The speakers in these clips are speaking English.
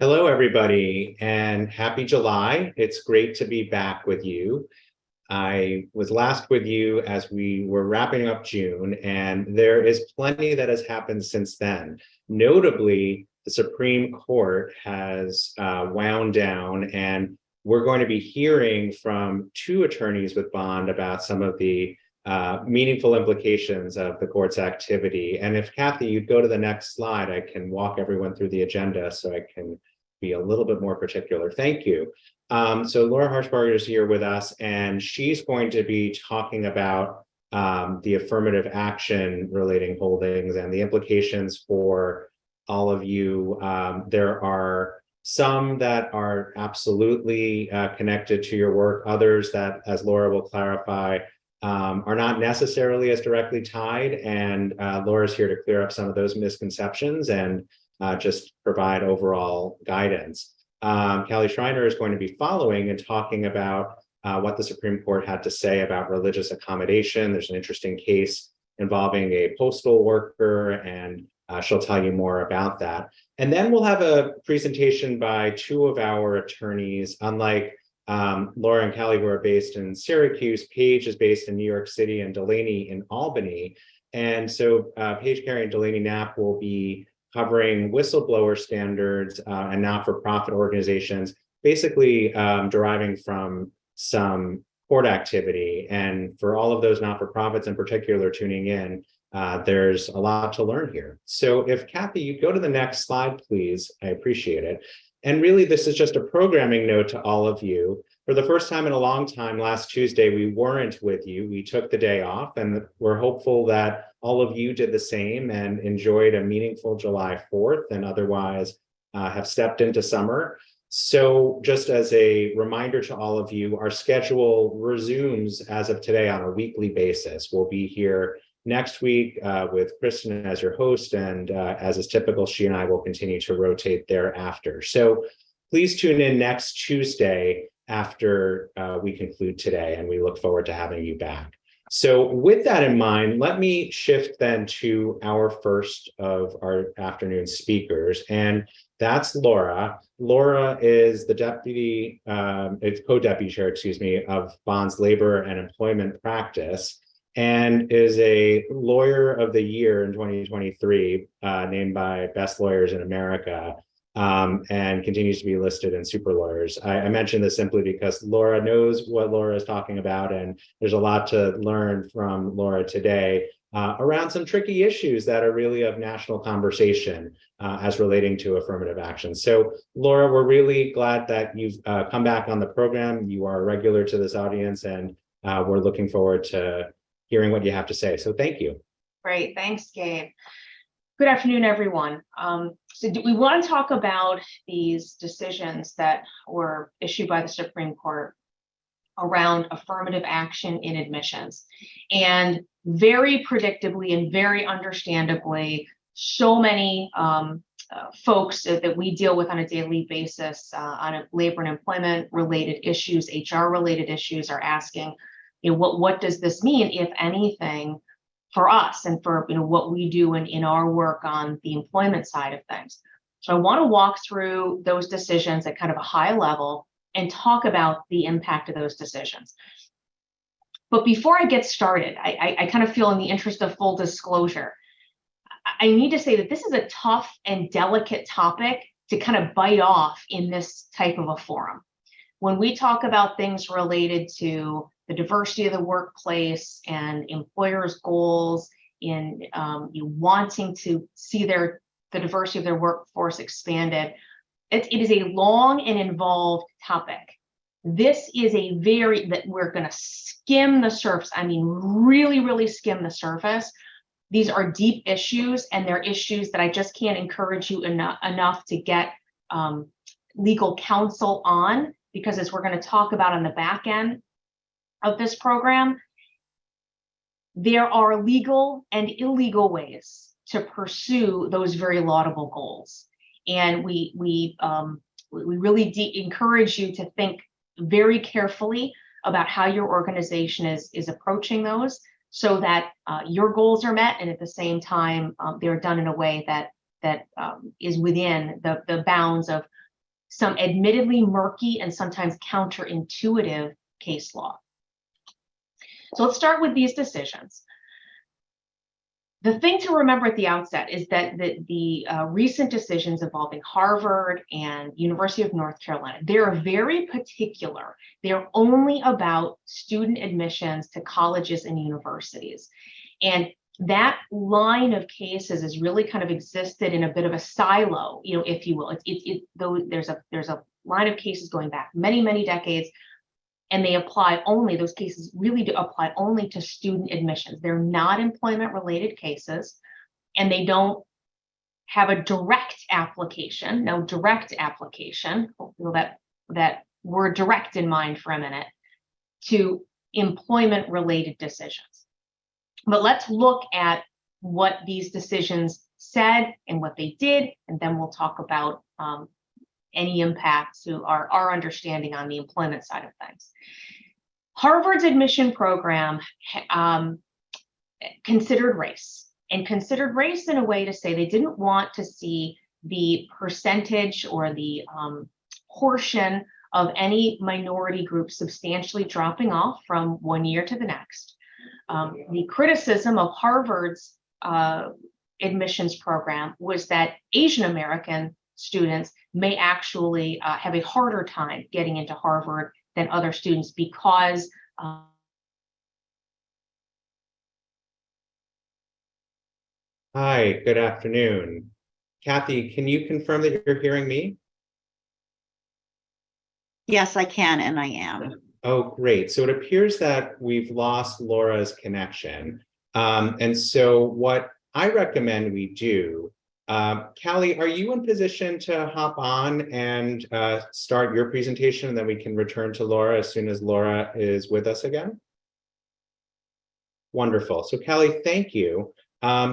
Hello, everybody, and happy July. It's great to be back with you. I was last with you as we were wrapping up June, and there is plenty that has happened since then. Notably, the Supreme Court has wound down, and we're going to be hearing from two attorneys with bond about some of the meaningful implications of the court's activity. And if Kathy, you'd go to the next slide, I can walk everyone through the agenda so I can be a little bit more particular. Thank you. So Laura Harshbarger is here with us, and she's going to be talking about the affirmative action relating holdings and the implications for all of you. There are some that are absolutely connected to your work, others that, as Laura will clarify, are not necessarily as directly tied. And Laura's here to clear up some of those misconceptions and just provide overall guidance. Callie Schreiner is going to be following and talking about what the Supreme Court had to say about religious accommodation. There's an interesting case involving a postal worker, and she'll tell you more about that. And then we'll have a presentation by two of our attorneys. Unlike Laura and Callie, who are based in Syracuse, Paige is based in New York City and Delaney in Albany. And so Paige, Carey, and Delaney Knapp will be covering whistleblower standards and not-for-profit organizations, basically deriving from some court activity. And for all of those not-for-profits in particular tuning in, there's a lot to learn here. So if Kathy, you go to the next slide, please, I appreciate it. And really, this is just a programming note to all of you. For the first time in a long time, last Tuesday, we weren't with you. We took the day off, and we're hopeful that all of you did the same and enjoyed a meaningful July 4th and otherwise have stepped into summer. So just as a reminder to all of you, our schedule resumes as of today on a weekly basis. We'll be here next week with Kristen as your host, and as is typical, she and I will continue to rotate thereafter. So please tune in next Tuesday after we conclude today, and we look forward to having you back. So with that in mind, let me shift then to our first of our afternoon speakers, and that's Laura. Laura is the co-deputy chair, of Bond's Labor and Employment Practice, and is a Lawyer of the Year in 2023, named by Best Lawyers in America, and continues to be listed in Super Lawyers. I mention this simply because Laura knows what Laura is talking about, and there's a lot to learn from Laura today around some tricky issues that are really of national conversation as relating to affirmative action. So Laura, we're really glad that you've come back on the program. You are a regular to this audience, and we're looking forward to hearing what you have to say. So thank you. Great, thanks, Gabe. Good afternoon, everyone. So we want to talk about these decisions that were issued by the Supreme Court around affirmative action in admissions. And very predictably and very understandably, so many folks that we deal with on a daily basis on labor and employment related issues, HR related issues, are asking, what does this mean, if anything, for us and for what we do in our work on the employment side of things. So I want to walk through those decisions at kind of a high level and talk about the impact of those decisions. But before I get started, I kind of feel, in the interest of full disclosure, I need to say that this is a tough and delicate topic to kind of bite off in this type of a forum. When we talk about things related to the diversity of the workplace and employers' goals in wanting to see the diversity of their workforce expanded, it is a long and involved topic. This is we're going to skim the surface. I mean, really, really skim the surface. These are deep issues, and they're issues that I just can't encourage you enough to get legal counsel on, because as we're going to talk about on the back end of this program, there are legal and illegal ways to pursue those very laudable goals. And we really encourage you to think very carefully about how your organization is approaching those, so that your goals are met, and at the same time they're done in a way that is within the bounds of some admittedly murky and sometimes counterintuitive case law. So let's start with these decisions. The thing to remember at the outset is that the recent decisions involving Harvard and University of North Carolina, they're very particular. They're only about student admissions to colleges and universities. And that line of cases has really kind of existed in a bit of a silo, if you will. Though there's a line of cases going back many, many decades, and they apply only, those cases really do apply only to student admissions. They're not employment-related cases, and they don't have a direct application, no direct application, that word direct in mind for a minute, to employment-related decisions. But let's look at what these decisions said and what they did, and then we'll talk about any impact to our understanding on the employment side of things. Harvard's admission program considered race in a way to say they didn't want to see the percentage or the portion of any minority group substantially dropping off from one year to the next. The criticism of Harvard's admissions program was that Asian American students may actually have a harder time getting into Harvard than other students because Hi, good afternoon. Kathy, can you confirm that you're hearing me? Yes, I can, and I am. Oh, great. So it appears that we've lost Laura's connection. And so what I recommend we do, Callie, are you in position to hop on and start your presentation, and then we can return to Laura as soon as Laura is with us again? Wonderful. So Callie, thank you.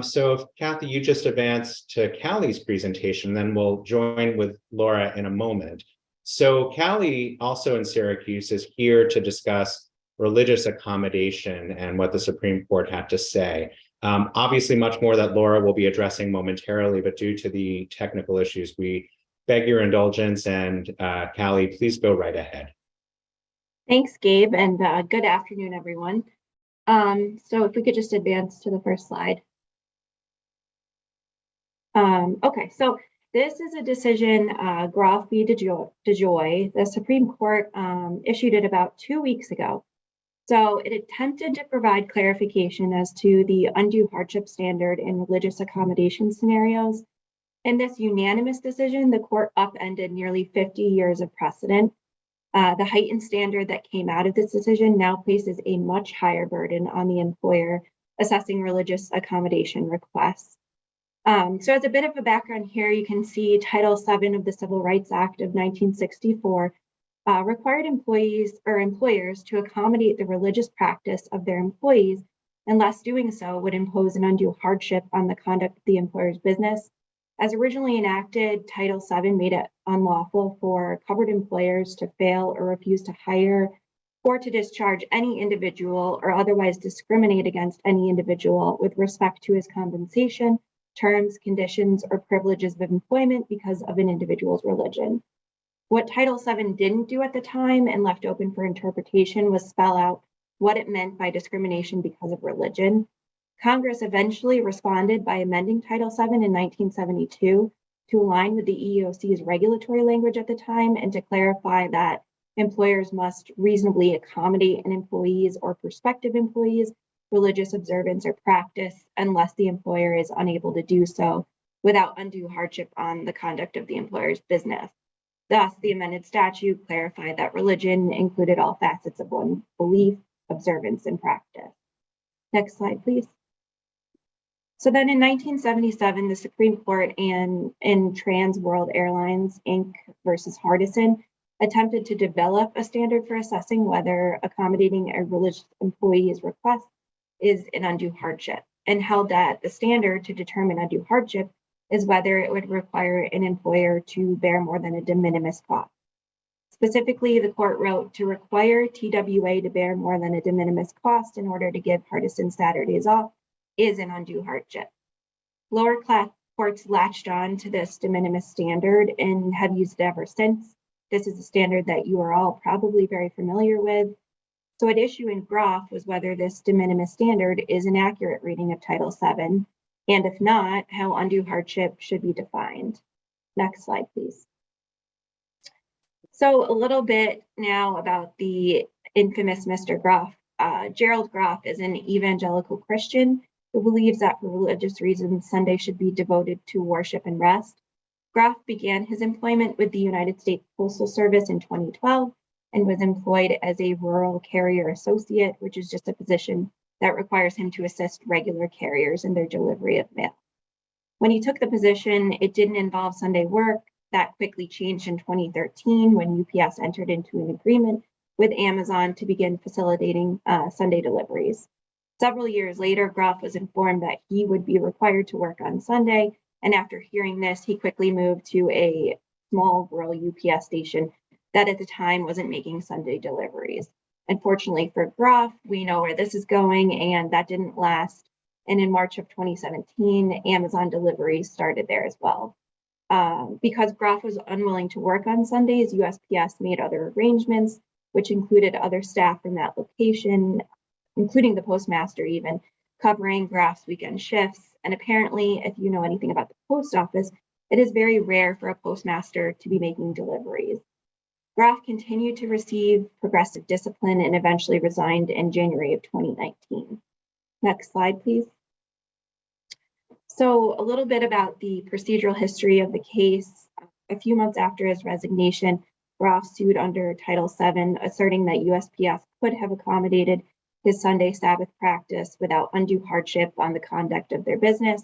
So if Kathy, you just advance to Callie's presentation, then we'll join with Laura in a moment. So Callie, also in Syracuse, is here to discuss religious accommodation and what the Supreme Court had to say. Obviously, much more that Laura will be addressing momentarily, but due to the technical issues, we beg your indulgence. And Callie, please go right ahead. Thanks, Gabe, and good afternoon, everyone. So if we could just advance to the first slide. Okay, so this is a decision, Graf v. DeJoy. The Supreme Court issued it about 2 weeks ago. So it attempted to provide clarification as to the undue hardship standard in religious accommodation scenarios. In this unanimous decision, the court upended nearly 50 years of precedent. The heightened standard that came out of this decision now places a much higher burden on the employer assessing religious accommodation requests. So as a bit of a background here, you can see Title VII of the Civil Rights Act of 1964 required employees or employers to accommodate the religious practice of their employees, unless doing so would impose an undue hardship on the conduct of the employer's business. As originally enacted, Title VII made it unlawful for covered employers to fail or refuse to hire or to discharge any individual or otherwise discriminate against any individual with respect to his compensation, terms, conditions, or privileges of employment because of an individual's religion. What Title VII didn't do at the time and left open for interpretation was spell out what it meant by discrimination because of religion. Congress eventually responded by amending Title VII in 1972 to align with the EEOC's regulatory language at the time and to clarify that employers must reasonably accommodate an employee's or prospective employees' religious observance or practice unless the employer is unable to do so without undue hardship on the conduct of the employer's business. Thus, the amended statute clarified that religion included all facets of one's belief, observance, and practice. Next slide, please. So then in 1977, the Supreme Court in Trans World Airlines, Inc. versus Hardison attempted to develop a standard for assessing whether accommodating a religious employee's request is an undue hardship, and held that the standard to determine undue hardship is whether it would require an employer to bear more than a de minimis cost. Specifically, the court wrote to require TWA to bear more than a de minimis cost in order to give Hardison Saturdays off is an undue hardship. Lower courts latched on to this de minimis standard and have used it ever since. This is a standard that you are all probably very familiar with. So at issue in Groff was whether this de minimis standard is an accurate reading of Title VII, and if not, how undue hardship should be defined. Next slide, please. So a little bit now about the infamous Mr. Groff. Gerald Groff is an evangelical Christian who believes that for religious reasons, Sunday should be devoted to worship and rest. Groff began his employment with the United States Postal Service in 2012 and was employed as a rural carrier associate, which is just a position that requires him to assist regular carriers in their delivery of mail. When he took the position, it didn't involve Sunday work. That quickly changed in 2013 when UPS entered into an agreement with Amazon to begin facilitating Sunday deliveries. Several years later, Groff was informed that he would be required to work on Sunday, and after hearing this, he quickly moved to a small rural UPS station that at the time wasn't making Sunday deliveries. Unfortunately for Groff, we know where this is going, and that didn't last. And in March of 2017, Amazon deliveries started there as well. Because Groff was unwilling to work on Sundays, USPS made other arrangements, which included other staff from that location, including the postmaster even, covering Groff's weekend shifts. And apparently, if you know anything about the post office, it is very rare for a postmaster to be making deliveries. Groff continued to receive progressive discipline and eventually resigned in January of 2019. Next slide, please. So a little bit about the procedural history of the case. A few months after his resignation, Groff sued under Title VII, asserting that USPS could have accommodated his Sunday Sabbath practice without undue hardship on the conduct of their business.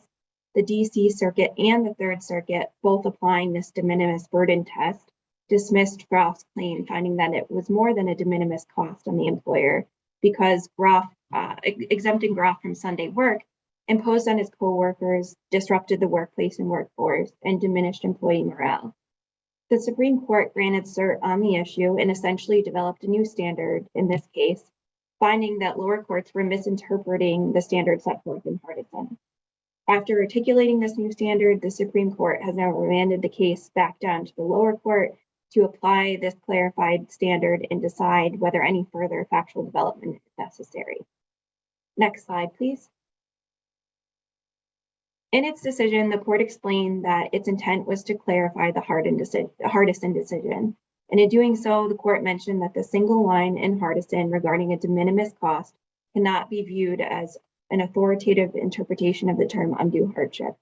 The DC Circuit and the Third Circuit, both applying this de minimis burden test, dismissed Groff's claim, finding that it was more than a de minimis cost on the employer because Groff, exempting Groff from Sunday work, imposed on his co-workers, disrupted the workplace and workforce, and diminished employee morale. The Supreme Court granted cert on the issue and essentially developed a new standard in this case, finding that lower courts were misinterpreting the standard set forth in Hardison. After articulating this new standard, the Supreme Court has now remanded the case back down to the lower court to apply this clarified standard and decide whether any further factual development is necessary. Next slide, please. In its decision, the court explained that its intent was to clarify the Hardison decision. And in doing so, the court mentioned that the single line in Hardison regarding a de minimis cost cannot be viewed as an authoritative interpretation of the term undue hardship.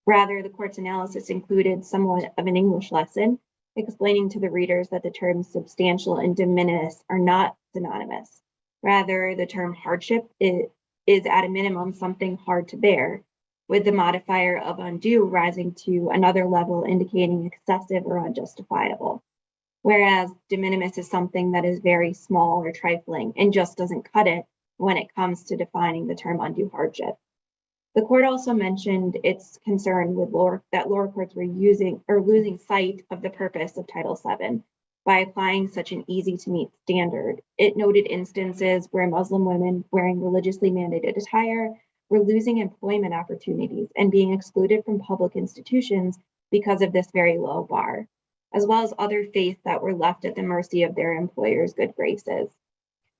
Rather, the court's analysis included somewhat of an English lesson, explaining to the readers that the terms substantial and de minimis are not synonymous. Rather, the term hardship is at a minimum something hard to bear, with the modifier of undue rising to another level indicating excessive or unjustifiable. Whereas de minimis is something that is very small or trifling and just doesn't cut it when it comes to defining the term undue hardship. The court also mentioned its concern with that lower courts were losing sight of the purpose of Title VII by applying such an easy to meet standard. It noted instances where Muslim women wearing religiously mandated attire were losing employment opportunities and being excluded from public institutions because of this very low bar, as well as other faiths that were left at the mercy of their employers' good graces.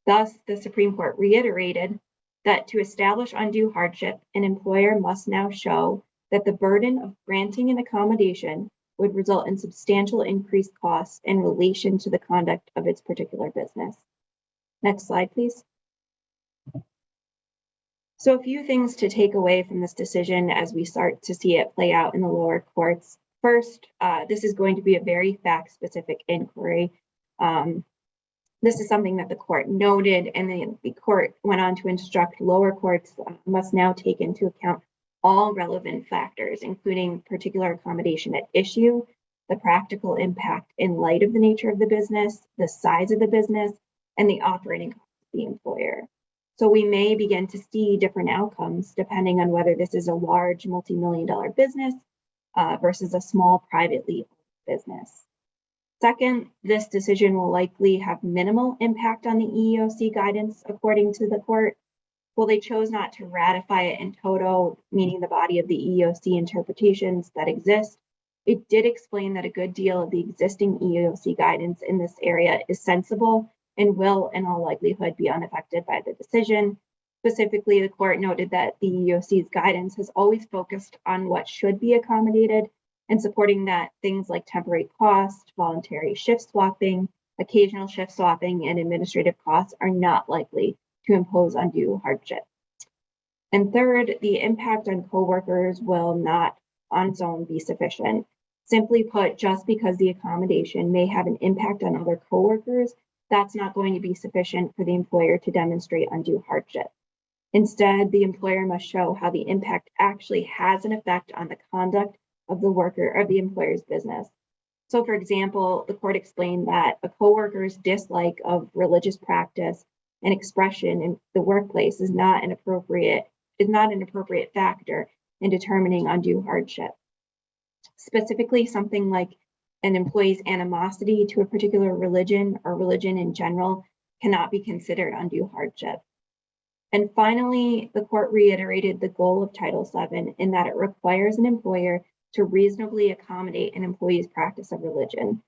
Thus, the Supreme Court reiterated that to establish undue hardship, an employer must now show that the burden of granting an accommodation would result in substantial increased costs in relation to the conduct of its particular business. Next slide, please. So a few things to take away from this decision as we start to see it play out in the lower courts. First, this is going to be a very fact-specific inquiry. This is something that the court noted, and the court went on to instruct lower courts must now take into account all relevant factors, including particular accommodation at issue, the practical impact in light of the nature of the business, the size of the business, and the operating costs of the employer. So we may begin to see different outcomes depending on whether this is a large multi-million-dollar business versus a small privately owned business. Second, this decision will likely have minimal impact on the EEOC guidance, according to the court. While they chose not to ratify it in toto, meaning the body of the EEOC interpretations that exist, it did explain that a good deal of the existing EEOC guidance in this area is sensible and will, in all likelihood, be unaffected by the decision. Specifically, the court noted that the EEOC's guidance has always focused on what should be accommodated and supporting that things like temporary cost, voluntary shift swapping, occasional shift swapping, and administrative costs are not likely to impose undue hardship. And third, the impact on coworkers will not on its own be sufficient. Simply put, just because the accommodation may have an impact on other coworkers, that's not going to be sufficient for the employer to demonstrate undue hardship. Instead, the employer must show how the impact actually has an effect on the conduct of the worker or the employer's business. So, for example, the court explained that a coworker's dislike of religious practice and expression in the workplace is not an appropriate factor in determining undue hardship. Specifically, something like an employee's animosity to a particular religion or religion in general cannot be considered undue hardship. And finally, the court reiterated the goal of Title VII in that it requires an employer to reasonably accommodate an employee's practice of religion.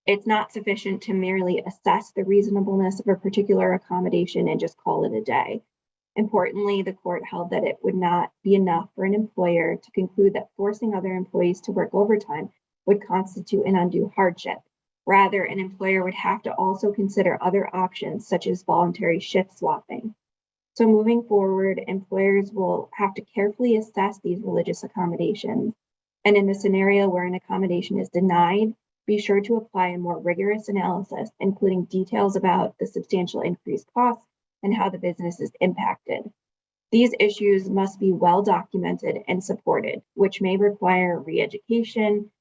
It's not sufficient to merely assess the reasonableness of a particular accommodation and just call it a day. Importantly, the court held that it would not be enough for an employer to conclude that forcing other employees to work overtime would constitute an undue hardship. Rather, an employer would have to also consider other options such as voluntary shift swapping. So moving forward, employers will have to carefully assess these religious accommodations. And in the scenario where an accommodation is denied, be sure to apply a more rigorous analysis, including details about the substantial increased costs and how the business is impacted. These issues must be well documented and supported, which may require re-education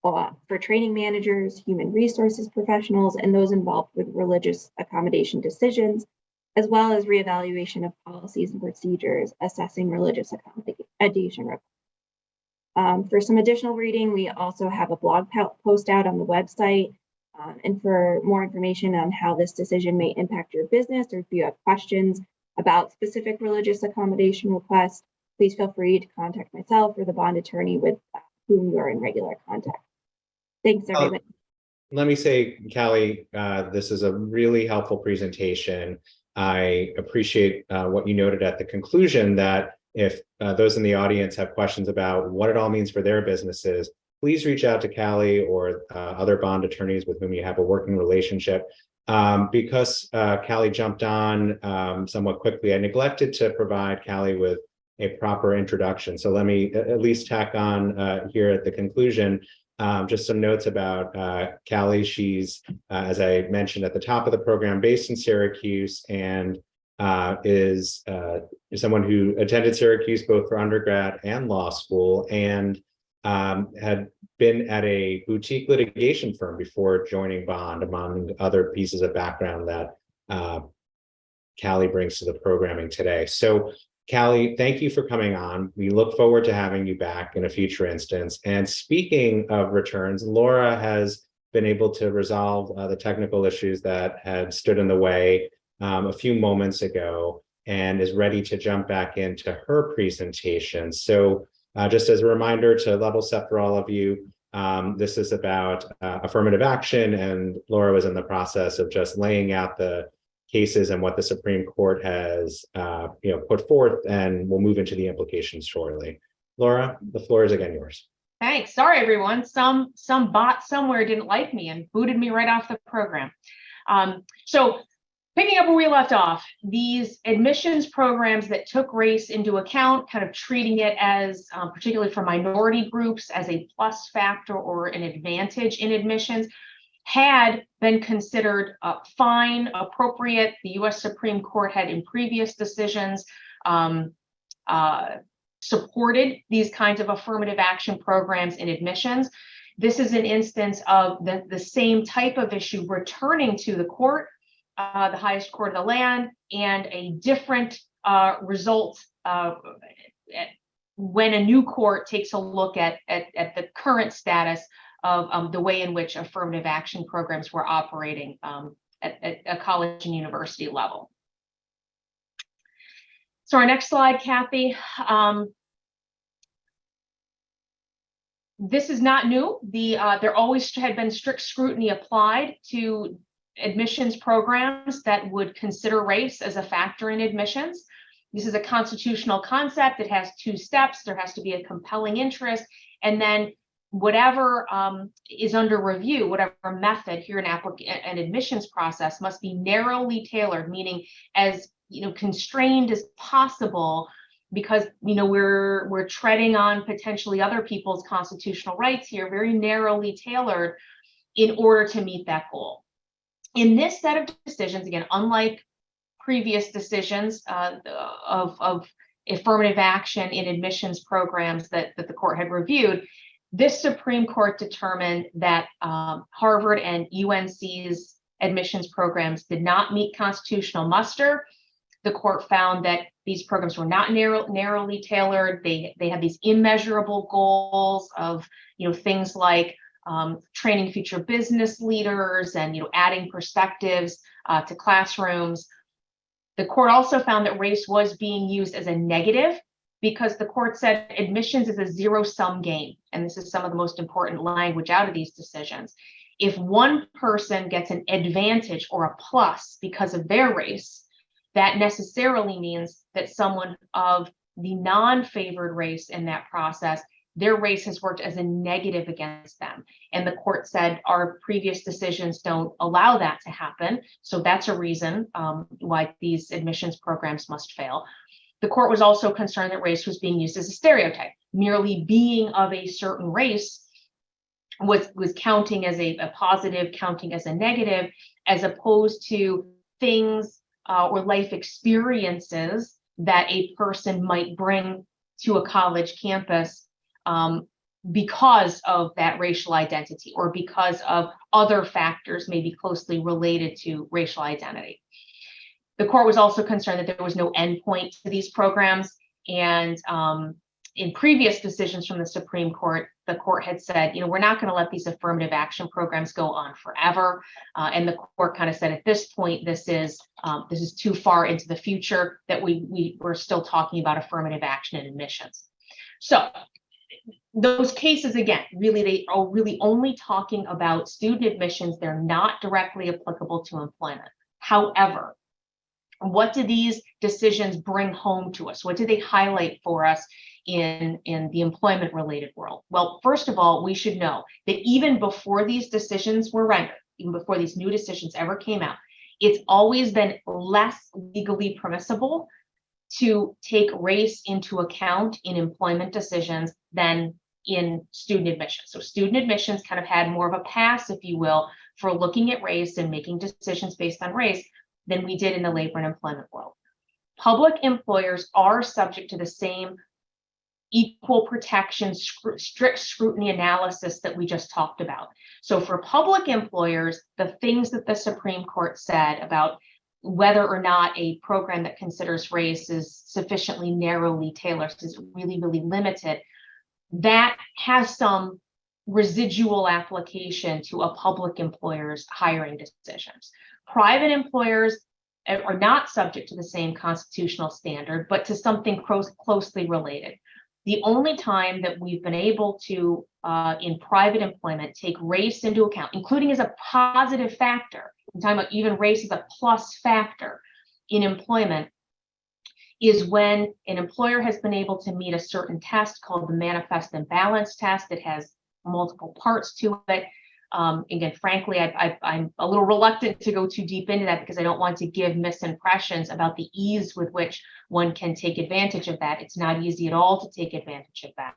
for training managers, human resources professionals, and those involved with religious accommodation decisions, as well as reevaluation of policies and procedures assessing religious accommodation requests. For some additional reading, we also have a blog post out on the website. And for more information on how this decision may impact your business, or if you have questions about specific religious accommodation requests, please feel free to contact myself or the bond attorney with whom you are in regular contact. Thanks, everybody. Let me say, Callie, this is a really helpful presentation. I appreciate what you noted at the conclusion, that if those in the audience have questions about what it all means for their businesses, please reach out to Callie or other bond attorneys with whom you have a working relationship. Because Callie jumped on somewhat quickly, I neglected to provide Callie with a proper introduction. So let me at least tack on here at the conclusion just some notes about Callie. She's, as I mentioned at the top of the program, based in Syracuse, and is someone who attended Syracuse both for undergrad and law school, and had been at a boutique litigation firm before joining Bond, among other pieces of background that Callie brings to the programming today. So Callie, thank you for coming on. We look forward to having you back in a future instance. And speaking of returns, Laura has been able to resolve the technical issues that had stood in the way a few moments ago, and is ready to jump back into her presentation. So just as a reminder to level set for all of you, this is about affirmative action, and Laura was in the process of just laying out the cases and what the Supreme Court has put forth, and we'll move into the implications shortly. Laura, the floor is again yours. Thanks. Sorry, everyone. Some bot somewhere didn't like me and booted me right off the program. So picking up where we left off, these admissions programs that took race into account, kind of treating it as, particularly for minority groups, as a plus factor or an advantage in admissions, had been considered fine, appropriate. The U.S. Supreme Court had in previous decisions supported these kinds of affirmative action programs in admissions. This is an instance of the same type of issue returning to the court, the highest court of the land, and a different result when a new court takes a look at the current status of the way in which affirmative action programs were operating at a college and university level. So our next slide, Kathy. This is not new. There always had been strict scrutiny applied to admissions programs that would consider race as a factor in admissions. This is a constitutional concept. It has two steps. There has to be a compelling interest, and then whatever is under review, whatever method here in an admissions process must be narrowly tailored, meaning as constrained as possible, because we're treading on potentially other people's constitutional rights here, very narrowly tailored in order to meet that goal. In this set of decisions, again, unlike previous decisions of affirmative action in admissions programs that the court had reviewed, this Supreme Court determined that Harvard and UNC's admissions programs did not meet constitutional muster. The court found that these programs were not narrowly tailored. They had these immeasurable goals of things like training future business leaders and adding perspectives to classrooms. The court also found that race was being used as a negative, because the court said admissions is a zero-sum game. And this is some of the most important language out of these decisions. If one person gets an advantage or a plus because of their race, that necessarily means that someone of the non-favored race in that process, their race has worked as a negative against them. And the court said our previous decisions don't allow that to happen. So that's a reason why these admissions programs must fail. The court was also concerned that race was being used as a stereotype. Merely being of a certain race was counting as a positive, counting as a negative, as opposed to things or life experiences that a person might bring to a college campus because of that racial identity, or because of other factors maybe closely related to racial identity. The court was also concerned that there was no endpoint to these programs. And in previous decisions from the Supreme Court, the court had said, we're not going to let these affirmative action programs go on forever. And the court kind of said, at this point, this is too far into the future, that we're still talking about affirmative action and admissions. So those cases, again, they are really only talking about student admissions. They're not directly applicable to employment. However, what do these decisions bring home to us? What do they highlight for us in the employment related world? Well, first of all, we should know that even before these decisions were rendered, even before these new decisions ever came out, it's always been less legally permissible to take race into account in employment decisions than in student admissions. So student admissions kind of had more of a pass, if you will, for looking at race and making decisions based on race than we did in the labor and employment world. Public employers are subject to the same equal protection, strict scrutiny analysis that we just talked about. So for public employers, the things that the Supreme Court said about whether or not a program that considers race is sufficiently narrowly tailored, is really, really limited, that has some residual application to a public employer's hiring decisions. Private employers are not subject to the same constitutional standard, but to something closely related. The only time that we've been able to, in private employment, take race into account, including as a positive factor, I'm talking about even race as a plus factor in employment, is when an employer has been able to meet a certain test called the manifest imbalance test. It has multiple parts to it. Again, frankly, I'm a little reluctant to go too deep into that because I don't want to give misimpressions about the ease with which one can take advantage of that. It's not easy at all to take advantage of that.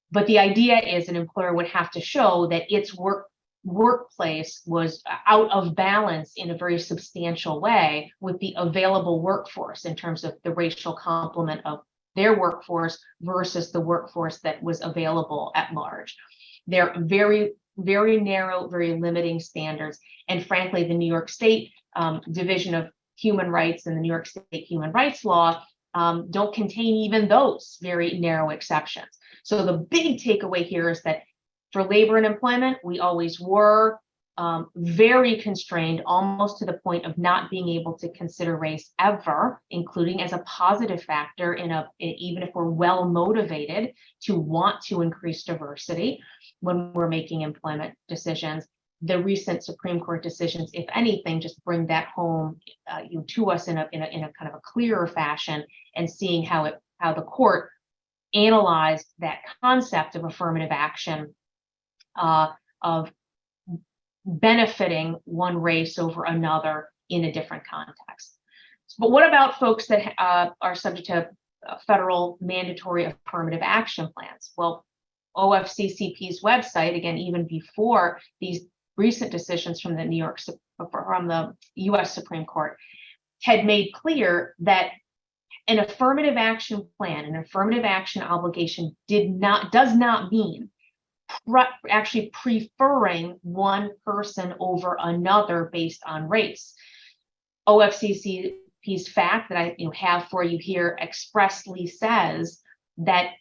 But the idea is an employer would have to show that its workplace was out of balance in a very substantial way with the available workforce in terms of the racial complement of their workforce versus the workforce that was available at large. They're very, very narrow, very limiting standards. And frankly, the New York State Division of Human Rights and the New York State Human Rights Law don't contain even those very narrow exceptions. So the big takeaway here is that for labor and employment, we always were very constrained, almost to the point of not being able to consider race ever, including as a positive factor even if we're well motivated to want to increase diversity when we're making employment decisions. The recent Supreme Court decisions, if anything, just bring that home to us in a kind of a clearer fashion, and seeing how the court analyzed that concept of affirmative action, of benefiting one race over another in a different context. But what about folks that are subject to federal mandatory affirmative action plans? Well, OFCCP's website, again, even before these recent decisions from the U.S. Supreme Court, had made clear that an affirmative action plan, an affirmative action obligation does not mean actually preferring one person over another based on race. OFCCP's fact that I have for you here expressly says that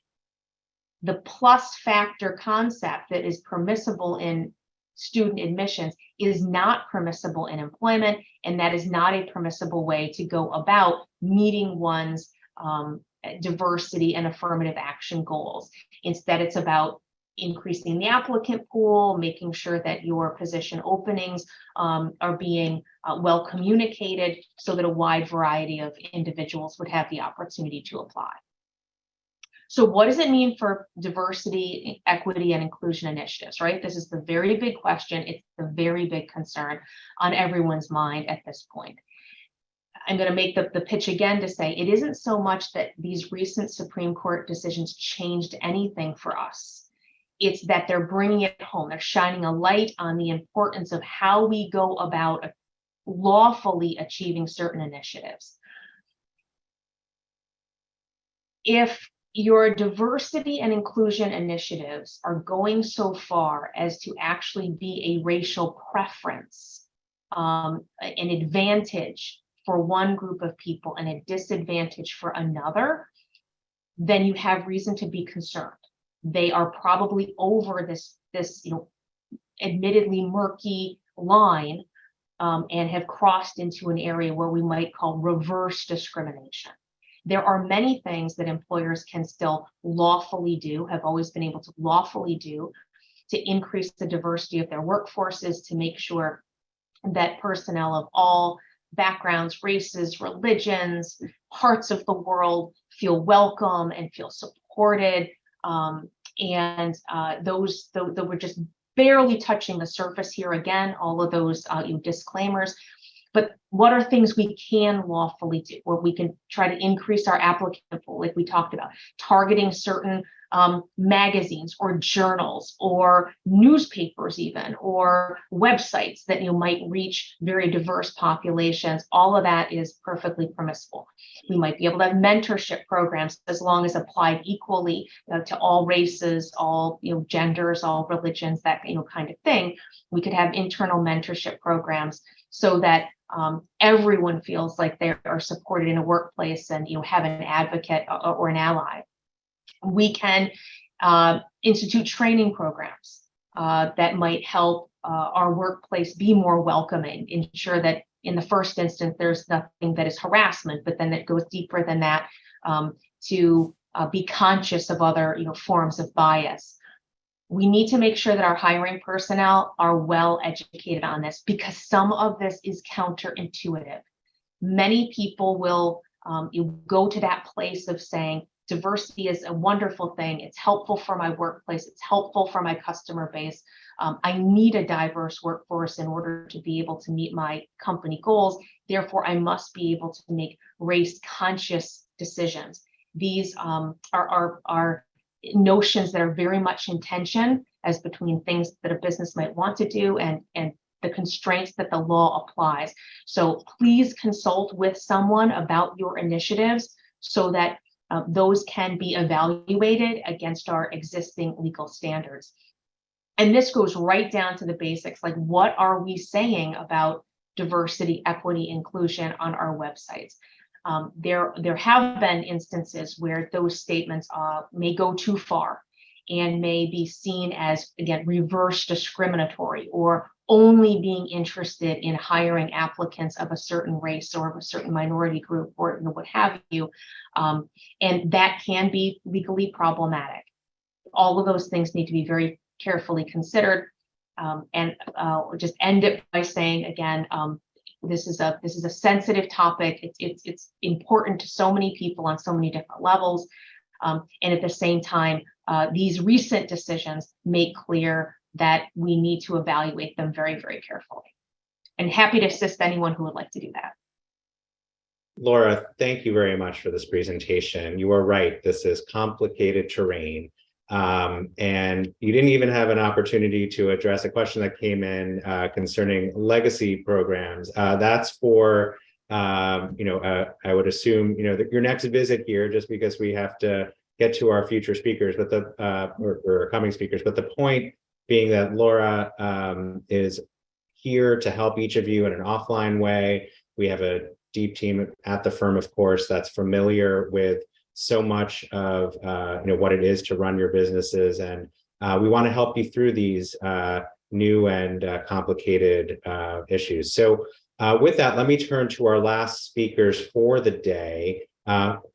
the plus factor concept that is permissible in student admissions is not permissible in employment, and that is not a permissible way to go about meeting one's diversity and affirmative action goals. Instead, it's about increasing the applicant pool, making sure that your position openings are being well communicated so that a wide variety of individuals would have the opportunity to apply. So what does it mean for diversity, equity, and inclusion initiatives, right? This is the very big question. It's the very big concern on everyone's mind at this point. I'm going to make the pitch again to say it isn't so much that these recent Supreme Court decisions changed anything for us. It's that they're bringing it home. They're shining a light on the importance of how we go about lawfully achieving certain initiatives. If your diversity and inclusion initiatives are going so far as to actually be a racial preference, an advantage for one group of people and a disadvantage for another, then you have reason to be concerned. They are probably over this admittedly murky line, and have crossed into an area where we might call reverse discrimination. There are many things that employers can still lawfully do, have always been able to lawfully do, to increase the diversity of their workforces, to make sure that personnel of all backgrounds, races, religions, parts of the world feel welcome and feel supported. Those we're just barely touching the surface here. Again, all of those disclaimers. But what are things we can lawfully do, where we can try to increase our applicant pool, like we talked about, targeting certain magazines or journals or newspapers even, or websites that might reach very diverse populations. All of that is perfectly permissible. We might be able to have mentorship programs, as long as applied equally to all races, all genders, all religions, that kind of thing. We could have internal mentorship programs so that everyone feels like they are supported in a workplace and have an advocate or an ally. We can institute training programs that might help our workplace be more welcoming, ensure that in the first instance there's nothing that is harassment, but then that goes deeper than that, to be conscious of other forms of bias. We need to make sure that our hiring personnel are well educated on this, because some of this is counterintuitive. Many people will go to that place of saying diversity is a wonderful thing. It's helpful for my workplace. It's helpful for my customer base. I need a diverse workforce in order to be able to meet my company goals. Therefore, I must be able to make race-conscious decisions. These are notions that are very much in tension as between things that a business might want to do and the constraints that the law applies. So please consult with someone about your initiatives so that those can be evaluated against our existing legal standards. And this goes right down to the basics, like what are we saying about diversity, equity, inclusion on our websites? There have been instances where those statements may go too far and may be seen as, again, reverse discriminatory or only being interested in hiring applicants of a certain race or of a certain minority group or what have you. And that can be legally problematic. All of those things need to be very carefully considered. And I'll just end it by saying again, this is a sensitive topic. It's important to so many people on so many different levels. And at the same time, these recent decisions make clear that we need to evaluate them very, very carefully. And happy to assist anyone who would like to do that. Laura, thank you very much for this presentation. You are right, this is complicated terrain. And you didn't even have an opportunity to address a question that came in concerning legacy programs. That's for, I would assume, your next visit here, just because we have to get to our future speakers, but or coming speakers. But the point being that Laura is here to help each of you in an offline way. We have a deep team at the firm, of course, that's familiar with so much of what it is to run your businesses, and we want to help you through these new and complicated issues. So with that, let me turn to our last speakers for the day,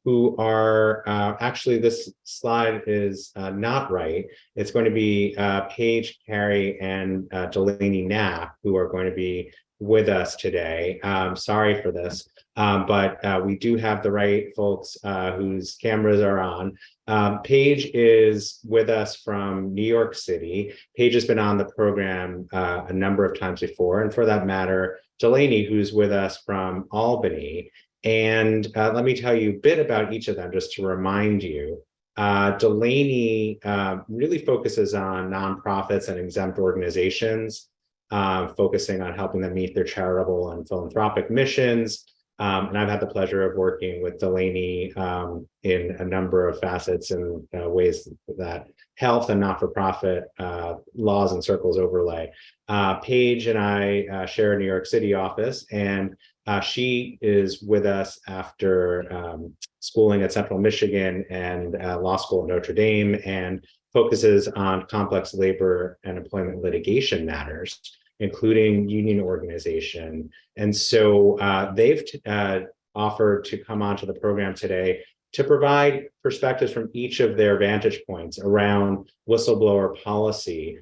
who are actually, this slide is not right. It's going to be Paige, Carey, and Delaney Knapp, who are going to be with us today. Sorry for this, but we do have the right folks whose cameras are on. Paige is with us from New York City. Paige has been on the program a number of times before, and for that matter, Delaney, who's with us from Albany. And let me tell you a bit about each of them, just to remind you. Delaney really focuses on nonprofits and exempt organizations, focusing on helping them meet their charitable and philanthropic missions. And I've had the pleasure of working with Delaney in a number of facets and ways that health and not-for-profit laws and circles overlay. Paige and I share a New York City office, and she is with us after schooling at Central Michigan and law school at Notre Dame, and focuses on complex labor and employment litigation matters, including union organization. And so they've offered to come onto the program today to provide perspectives from each of their vantage points around whistleblower policy.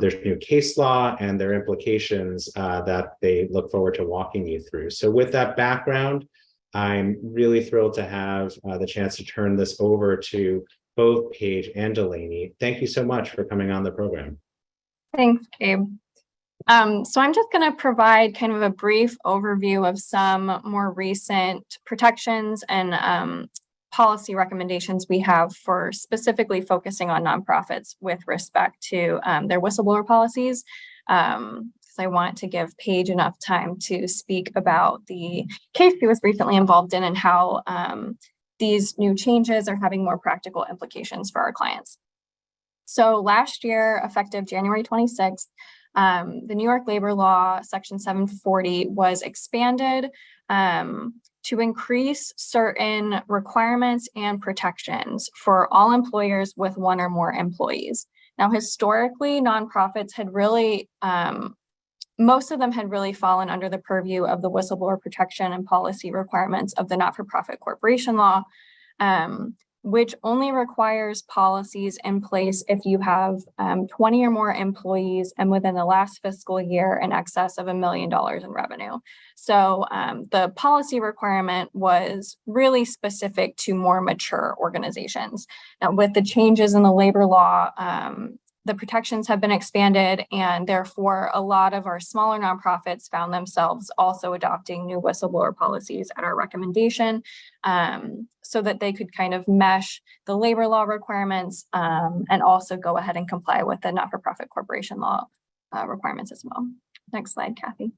There's new case law and their implications that they look forward to walking you through. So with that background, I'm really thrilled to have the chance to turn this over to both Paige and Delaney. Thank you so much for coming on the program. Thanks, Gabe. So I'm just going to provide kind of a brief overview of some more recent protections and policy recommendations we have for specifically focusing on nonprofits with respect to their whistleblower policies, because I want to give Paige enough time to speak about the case she was recently involved in and how these new changes are having more practical implications for our clients. So last year, effective January 26th, the New York labor law, section 740, was expanded to increase certain requirements and protections for all employers with one or more employees. Now, historically, nonprofits had really, most of them had really fallen under the purview of the whistleblower protection and policy requirements of the not-for-profit corporation law, which only requires policies in place if you have 20 or more employees and within the last fiscal year in excess of $1 million in revenue. So the policy requirement was really specific to more mature organizations. Now, with the changes in the labor law, the protections have been expanded, and therefore a lot of our smaller nonprofits found themselves also adopting new whistleblower policies at our recommendation, so that they could kind of mesh the labor law requirements and also go ahead and comply with the not-for-profit corporation law requirements as well. Next slide, Kathy.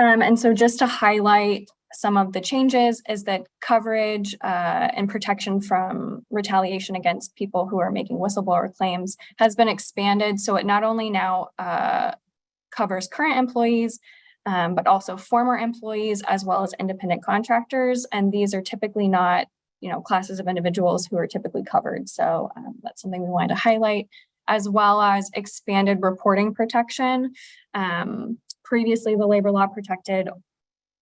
And so just to highlight some of the changes is that coverage and protection from retaliation against people who are making whistleblower claims has been expanded. So it not only now covers current employees, but also former employees as well as independent contractors. And these are typically not, classes of individuals who are typically covered. So that's something we wanted to highlight. as well as expanded reporting protection. Previously, the labor law protected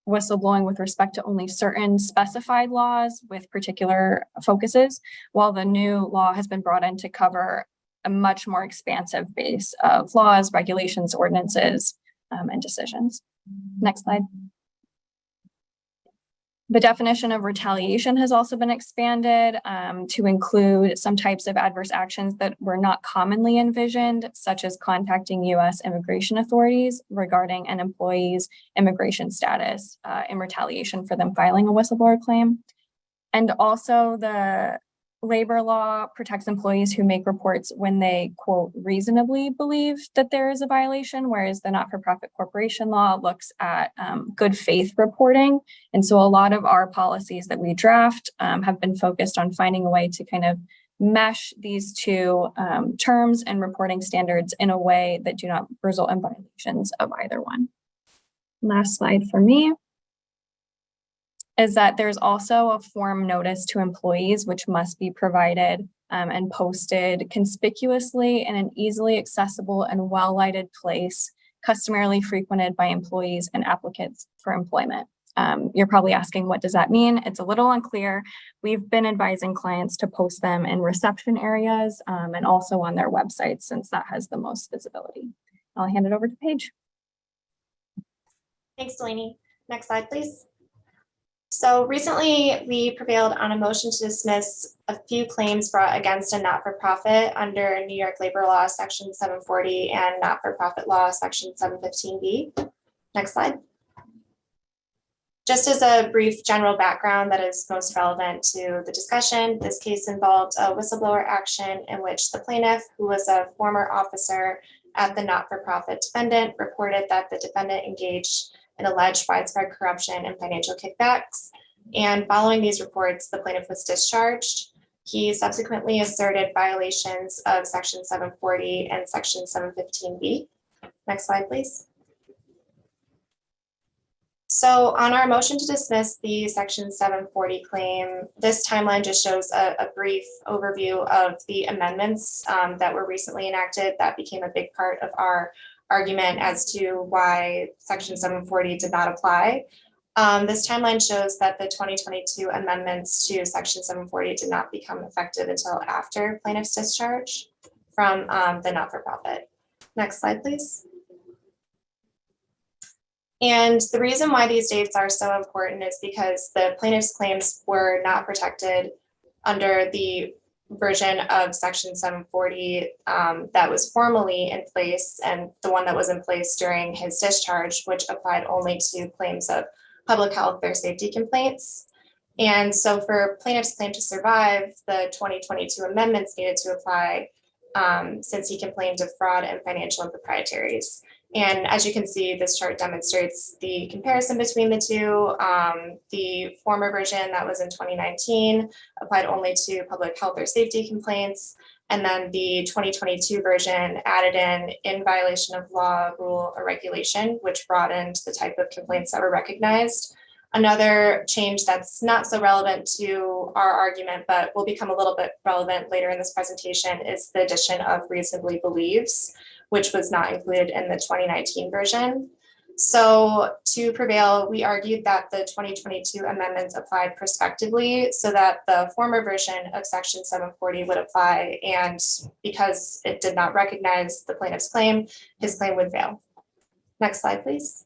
whistleblowing with respect to only certain specified laws with particular focuses, while the new law has been brought in to cover a much more expansive base of laws, regulations, ordinances, and decisions. Next slide. The definition of retaliation has also been expanded to include some types of adverse actions that were not commonly envisioned, such as contacting U.S. immigration authorities regarding an employee's immigration status in retaliation for them filing a whistleblower claim. And also the labor law protects employees who make reports when they, quote, reasonably believe that there is a violation, whereas the not-for-profit corporation law looks at good faith reporting. And so a lot of our policies that we draft have been focused on finding a way to kind of mesh these two terms and reporting standards in a way that do not result in violations of either one. Last slide for me is that there's also a form notice to employees, which must be provided and posted conspicuously in an easily accessible and well-lighted place, customarily frequented by employees and applicants for employment. You're probably asking, what does that mean? It's a little unclear. We've been advising clients to post them in reception areas and also on their websites, since that has the most visibility. I'll hand it over to Paige. Thanks, Delaney. Next slide, please. So recently, we prevailed on a motion to dismiss a few claims brought against a not-for-profit under New York Labor Law Section 740 and Not-for-Profit Law Section 715B. Next slide. Just as a brief general background that is most relevant to the discussion, this case involved a whistleblower action in which the plaintiff, who was a former officer at the not-for-profit defendant, reported that the defendant engaged in alleged widespread corruption and financial kickbacks. And following these reports, the plaintiff was discharged. He subsequently asserted violations of Section 740 and Section 715B. Next slide, please. So on our motion to dismiss the Section 740 claim, this timeline just shows a brief overview of the amendments that were recently enacted that became a big part of our argument as to why Section 740 did not apply. This timeline shows that the 2022 amendments to Section 740 did not become effective until after plaintiff's discharge from the not-for-profit. Next slide, please. And the reason why these dates are so important is because the plaintiff's claims were not protected under the version of Section 740 that was formally in place, and the one that was in place during his discharge, which applied only to claims of public health or safety complaints. And so for plaintiff's claim to survive, the 2022 amendments needed to apply since he complained of fraud and financial improprieties. And as you can see, this chart demonstrates the comparison between the two. The former version that was in 2019 applied only to public health or safety complaints. And then the 2022 version added in violation of law, rule, or regulation, which broadened the type of complaints that were recognized. Another change that's not so relevant to our argument, but will become a little bit relevant later in this presentation, is the addition of reasonably believes, which was not included in the 2019 version. So to prevail, we argued that the 2022 amendments applied prospectively so that the former version of Section 740 would apply, and because it did not recognize the plaintiff's claim, his claim would fail. Next slide, please.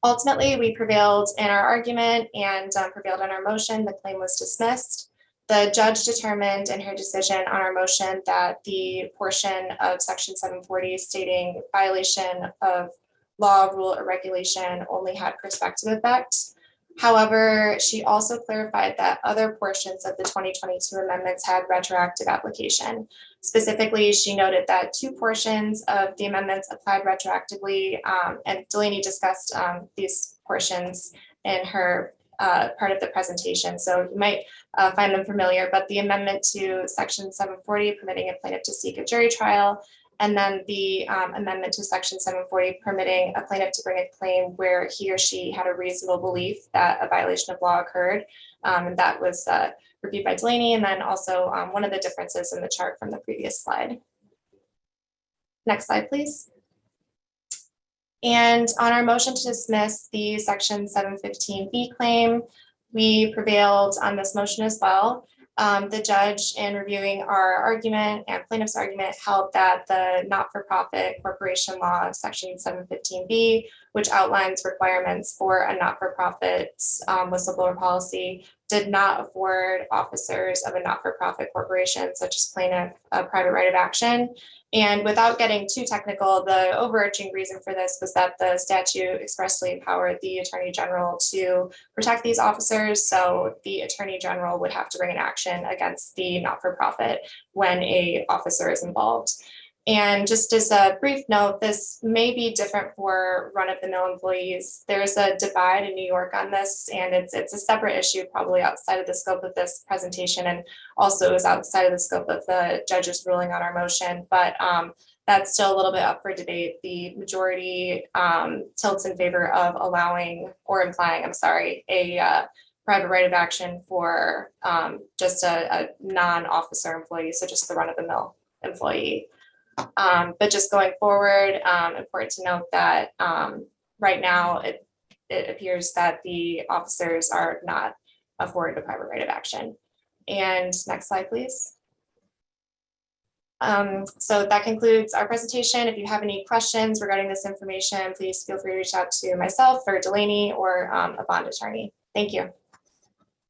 Ultimately, we prevailed in our argument and prevailed on our motion. The claim was dismissed. The judge determined in her decision on our motion that the portion of Section 740 stating violation of law, rule, or regulation only had prospective effect. However, she also clarified that other portions of the 2022 amendments had retroactive application. Specifically, she noted that two portions of the amendments applied retroactively, and Delaney discussed these portions in her part of the presentation, so you might find them familiar, but the amendment to Section 740 permitting a plaintiff to seek a jury trial, and then the amendment to Section 740 permitting a plaintiff to bring a claim where he or she had a reasonable belief that a violation of law occurred, and that was reviewed by Delaney, and then also one of the differences in the chart from the previous slide. Next slide, please. And on our motion to dismiss the section 715B claim, we prevailed on this motion as well. The judge, in reviewing our argument and plaintiff's argument, held that the not-for-profit corporation law of section 715B, which outlines requirements for a not-for-profit whistleblower policy, did not afford officers of a not-for-profit corporation, such as plaintiff, a private right of action. And without getting too technical, the overarching reason for this was that the statute expressly empowered the Attorney General to protect these officers. So the Attorney General would have to bring an action against the not-for-profit when an officer is involved. And just as a brief note, this may be different for run-of-the-mill employees. There's a divide in New York on this, and it's a separate issue, probably outside of the scope of this presentation, and also is outside of the scope of the judge's ruling on our motion. But that's still a little bit up for debate. The majority tilts in favor of allowing or implying, a private right of action for just a non-officer employee, so just the run-of-the-mill employee. But just going forward, important to note that right now it appears that the officers are not afforded a private right of action. And next slide, please. So that concludes our presentation. If you have any questions regarding this information, please feel free to reach out to myself or Delaney or a bond attorney. Thank you.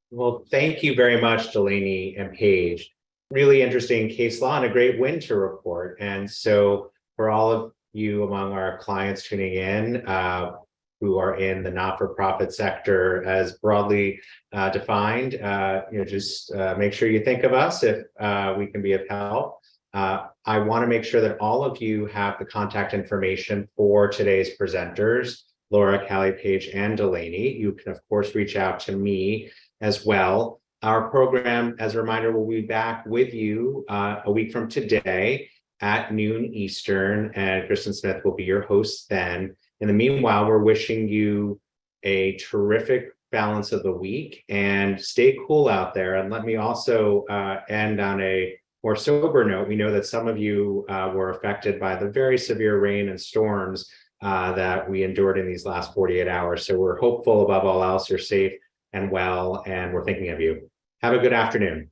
Well, thank you very much, Delaney and Paige. Really interesting case law and a great win to report. And so for all of you among our clients tuning in who are in the not-for-profit sector as broadly defined, just make sure you think of us if we can be of help. I want to make sure that all of you have the contact information for today's presenters, Laura, Callie, Paige, and Delaney. You can, of course, reach out to me as well. Our program, as a reminder, will be back with you a week from today at noon Eastern, and Kristen Smith will be your host then. In the meanwhile, we're wishing you a terrific balance of the week and stay cool out there. And let me also end on a more sober note. We know that some of you were affected by the very severe rain and storms that we endured in these last 48 hours. So we're hopeful above all else you're safe and well, and we're thinking of you. Have a good afternoon.